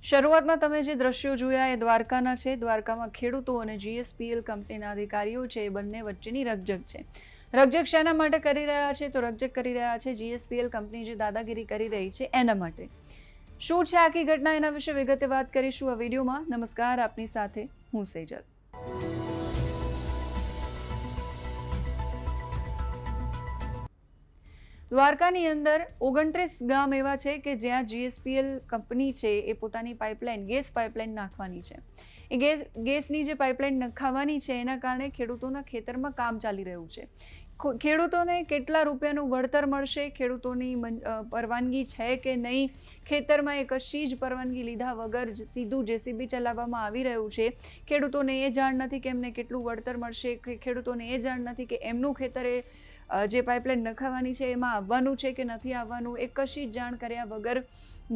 શરૂઆતમાં તમે જે દ્રશ્યો જોયા એ દ્વારકાના છે. દ્વારકામાં ખેડૂતો અને GSPL કંપનીના અધિકારીઓ છે એ બંને વચ્ચેની રકઝક છે. રકઝક શાના માટે કરી રહ્યા છે? તો રકઝક કરી રહ્યા છે GSPL કંપની જે દાદાગીરી કરી રહી છે એના માટે. શું છે આખી ઘટના એના વિશે વિગતે વાત કરીશું આ વિડીયોમાં. નમસ્કાર, આપની સાથે હું સેજલ. દ્વારકાની અંદર 29 ગામ એવા છે કે જ્યાં GSPL કંપની છે એ પોતાની પાઇપલાઇન, ગેસ પાઇપલાઇન નાખવાની છે. એ ગેસની જે પાઇપલાઇન નખાવાની છે એના કારણે ખેડૂતોના ખેતરમાં કામ ચાલી રહ્યું છે. ખેડૂતોને કેટલા રૂપિયાનું વળતર મળશે, ખેડૂતોની પરવાનગી છે કે નહીં, ખેતરમાં એ કશી જ પરવાનગી લીધા વગર સીધું JCB ચલાવવામાં આવી રહ્યું છે. ખેડૂતોને એ જાણ નથી કે એમને કેટલું વળતર મળશે, ખેડૂતોને એ જાણ નથી કે એમનું ખેતર જે પાઇપલાઇન નખાવાની છે એમાં આવવાનું છે કે નથી આવવાનું, એ કશી જ જાણ કર્યા વગર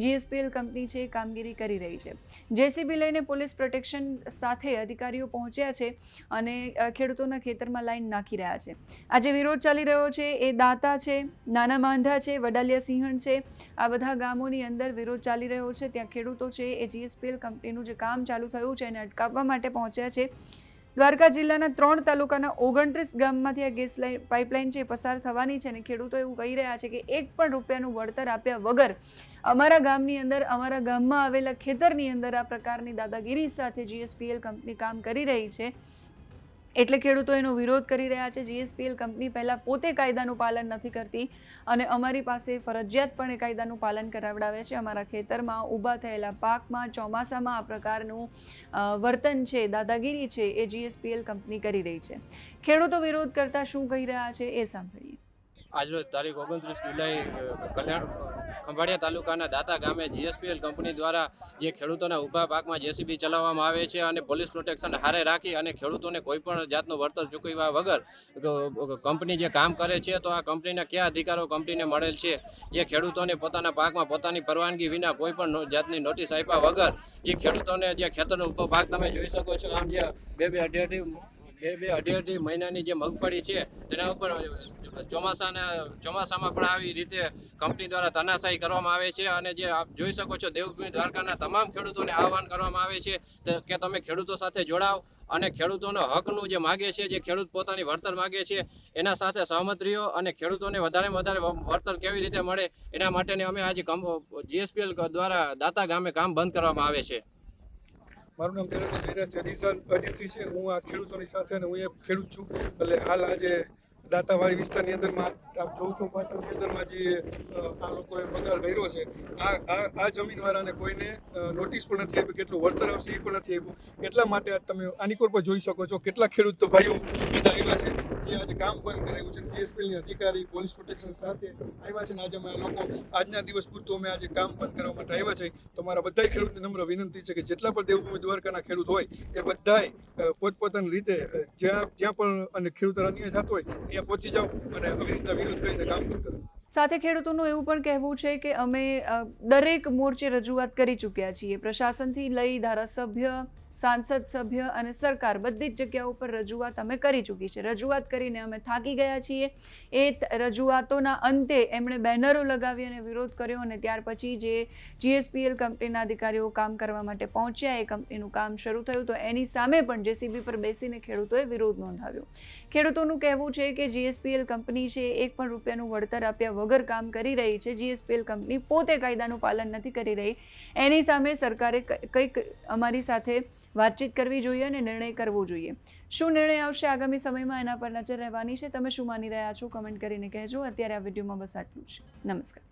GSPL કંપની છે એ કામગીરી કરી રહી છે. JCB લઈને પોલીસ પ્રોટેક્શન સાથે અધિકારીઓ પહોંચ્યા છે અને ખેડૂતોના ખેતરમાં લાઈન નાખી રહ્યા છે. આ જે વિરોધ ચાલી રહ્યો છે એ દાતા છે, નાના માંધા છે, વડાલિયા સિંહણ છે, આ બધા ગામોની અંદર વિરોધ ચાલી રહ્યો છે. ત્યાં ખેડૂતો છે એ GSPL કંપનીનું જે કામ ચાલુ થયું છે એને અટકાવવા માટે પહોંચ્યા છે. દ્વારકા જિલ્લાના 3 તાલુકાના 29 ગામમાંથી આ ગેસ પાઇપલાઇન છે પસાર થવાની છે અને ખેડૂતો એવું કહી રહ્યા છે કે 1 પણ રૂપિયાનું વળતર આપ્યા વગર અમારા ગામની અંદર, અમારા ગામમાં આવેલા ખેતરની અંદર આ પ્રકારની દાદાગીરી સાથે GSPL કંપની કામ કરી રહી છે. એટલે ખેડૂતો એનો વિરોધ કરી રહ્યા છે. GSPL કંપની પહેલાં પોતે કાયદાનું પાલન નથી કરતી અને અમારી પાસે ફરજિયાતપણે કાયદાનું પાલન કરાવડાવે છે. અમારા ખેતરમાં ઊભા થયેલા પાકમાં ચોમાસામાં આ પ્રકારનું વર્તન છે, દાદાગીરી છે એ GSPL કંપની કરી રહી છે. ખેડૂતો વિરોધ કરતા શું કહી રહ્યા છે એ સાંભળીએ. આજરોજ તારીખ 29 જુલાઈ ખંભાળિયા તાલુકાના દાતા ગામે GSPL કંપની દ્વારા જે ખેડૂતોના ઊભા પાકમાં JCB ચલાવવામાં આવે છે અને પોલીસ પ્રોટેક્શન હારે રાખી અને ખેડૂતોને કોઈ પણ જાતનું વળતર ચૂકવ્યા વગર કંપની જે કામ કરે છે, તો આ કંપનીના કયા અધિકારો કંપનીને મળેલ છે? જે ખેડૂતોને પોતાના પાકમાં પોતાની પરવાનગી વિના કોઈ પણ જાતની નોટિસ આપ્યા વગર જે ખેડૂતોને જે ખેતરનો ઊભો પાક તમે જોઈ શકો છો, આમ જે બે અઢી મહિનાની જે મગફળી છે તેના ઉપર ચોમાસામાં પણ આવી રીતે કંપની દ્વારા તાનાશાહી કરવામાં આવે છે. અને જે આપ જોઈ શકો છો, દેવભૂમિ દ્વારકાના તમામ ખેડૂતોને આહવાન કરવામાં આવે છે કે તમે ખેડૂતો સાથે જોડાવ અને ખેડૂતોનો હકનું જે માગે છે, જે ખેડૂત પોતાની વળતર માગે છે એના સાથે સહમત રહ્યો અને ખેડૂતોને વધારેમાં વધારે વળતર કેવી રીતે મળે એના માટેને અમે આજે GSPL દ્વારા દાતા ગામે કામ બંધ કરવામાં આવે છે. મારું નામ અજીતસિંહ છે. હું આ ખેડૂતોની સાથે અને હું એ ખેડૂત છું. એટલે હાલ આજે દાતાવાડી વિસ્તારની અંદરમાં આપ જોઉં છું પાછળની અંદરમાં જે આ લોકોએ બગાડ કર્યો છે, આ જમીનવાળાને કોઈને નોટિસ પણ નથી આપી, કેટલું વળતર આવશે એ પણ નથી આપ્યું. એટલા માટે તમે આની પર જોઈ શકો છો કેટલા ખેડૂત ભાઈઓ બધા આવ્યા છે જે આજે કામ બંધ કરાવ્યું છે. GSPLની અધિકારી પોલીસ પ્રોટેક્શન સાથે આવ્યા છે અને આજે અમે લોકો આજના દિવસ પૂરતું અમે આજે કામ બંધ કરવા માટે આવ્યા છે. તો મારા બધા ખેડૂતને નમ્ર વિનંતી છે કે જેટલા પણ દેવભૂમિ દ્વારકાના ખેડૂત હોય એ બધાય પોતપોતાની રીતે જ્યાં પણ અને ખેડૂતો અન્યાય થતો હોય ત્યાં પહોંચી જાઓ અને આવી રીતના વિરોધ કરીને કામ બંધ કરો. સાથે ખેડૂતોનું એવું પણ કહેવું છે કે અમે દરેક મોરચે રજૂઆત કરી ચૂક્યા છીએ. પ્રશાસનથી લઈ ધારાસભ્ય, સાંસદ સભ્ય અને સરકાર બધી જ જગ્યાઓ પર રજૂઆત અમે કરી ચૂકી છે. રજૂઆત કરીને અમે થાકી ગયા છીએ. એ રજૂઆતોના અંતે એમણે બેનરો લગાવી અને વિરોધ કર્યો અને ત્યાર પછી જે GSPL કંપનીના અધિકારીઓ કામ કરવા માટે પહોંચ્યા, એ કંપનીનું કામ શરૂ થયું તો એની સામે પણ JCB પર બેસીને ખેડૂતોએ વિરોધ નોંધાવ્યો. ખેડૂતોનું કહેવું છે કે GSPL કંપની છે 1 પણ રૂપિયાનું વળતર આપ્યા વગર કામ કરી રહી છે. GSPL કંપની પોતે કાયદાનું પાલન નથી કરી રહી. એની સામે સરકારે કંઈક અમારી સાથે વાતચીત કરવી જોઈએ અને નિર્ણય કરવો જોઈએ. શું નિર્ણય આવશે આગામી સમયમાં એના પર નજર રહેવાની છે. તમે શું માની રહ્યા છો કમેન્ટ કરીને કહેજો. અત્યારે આ વિડીયોમાં બસ આટલું જ. નમસ્કાર.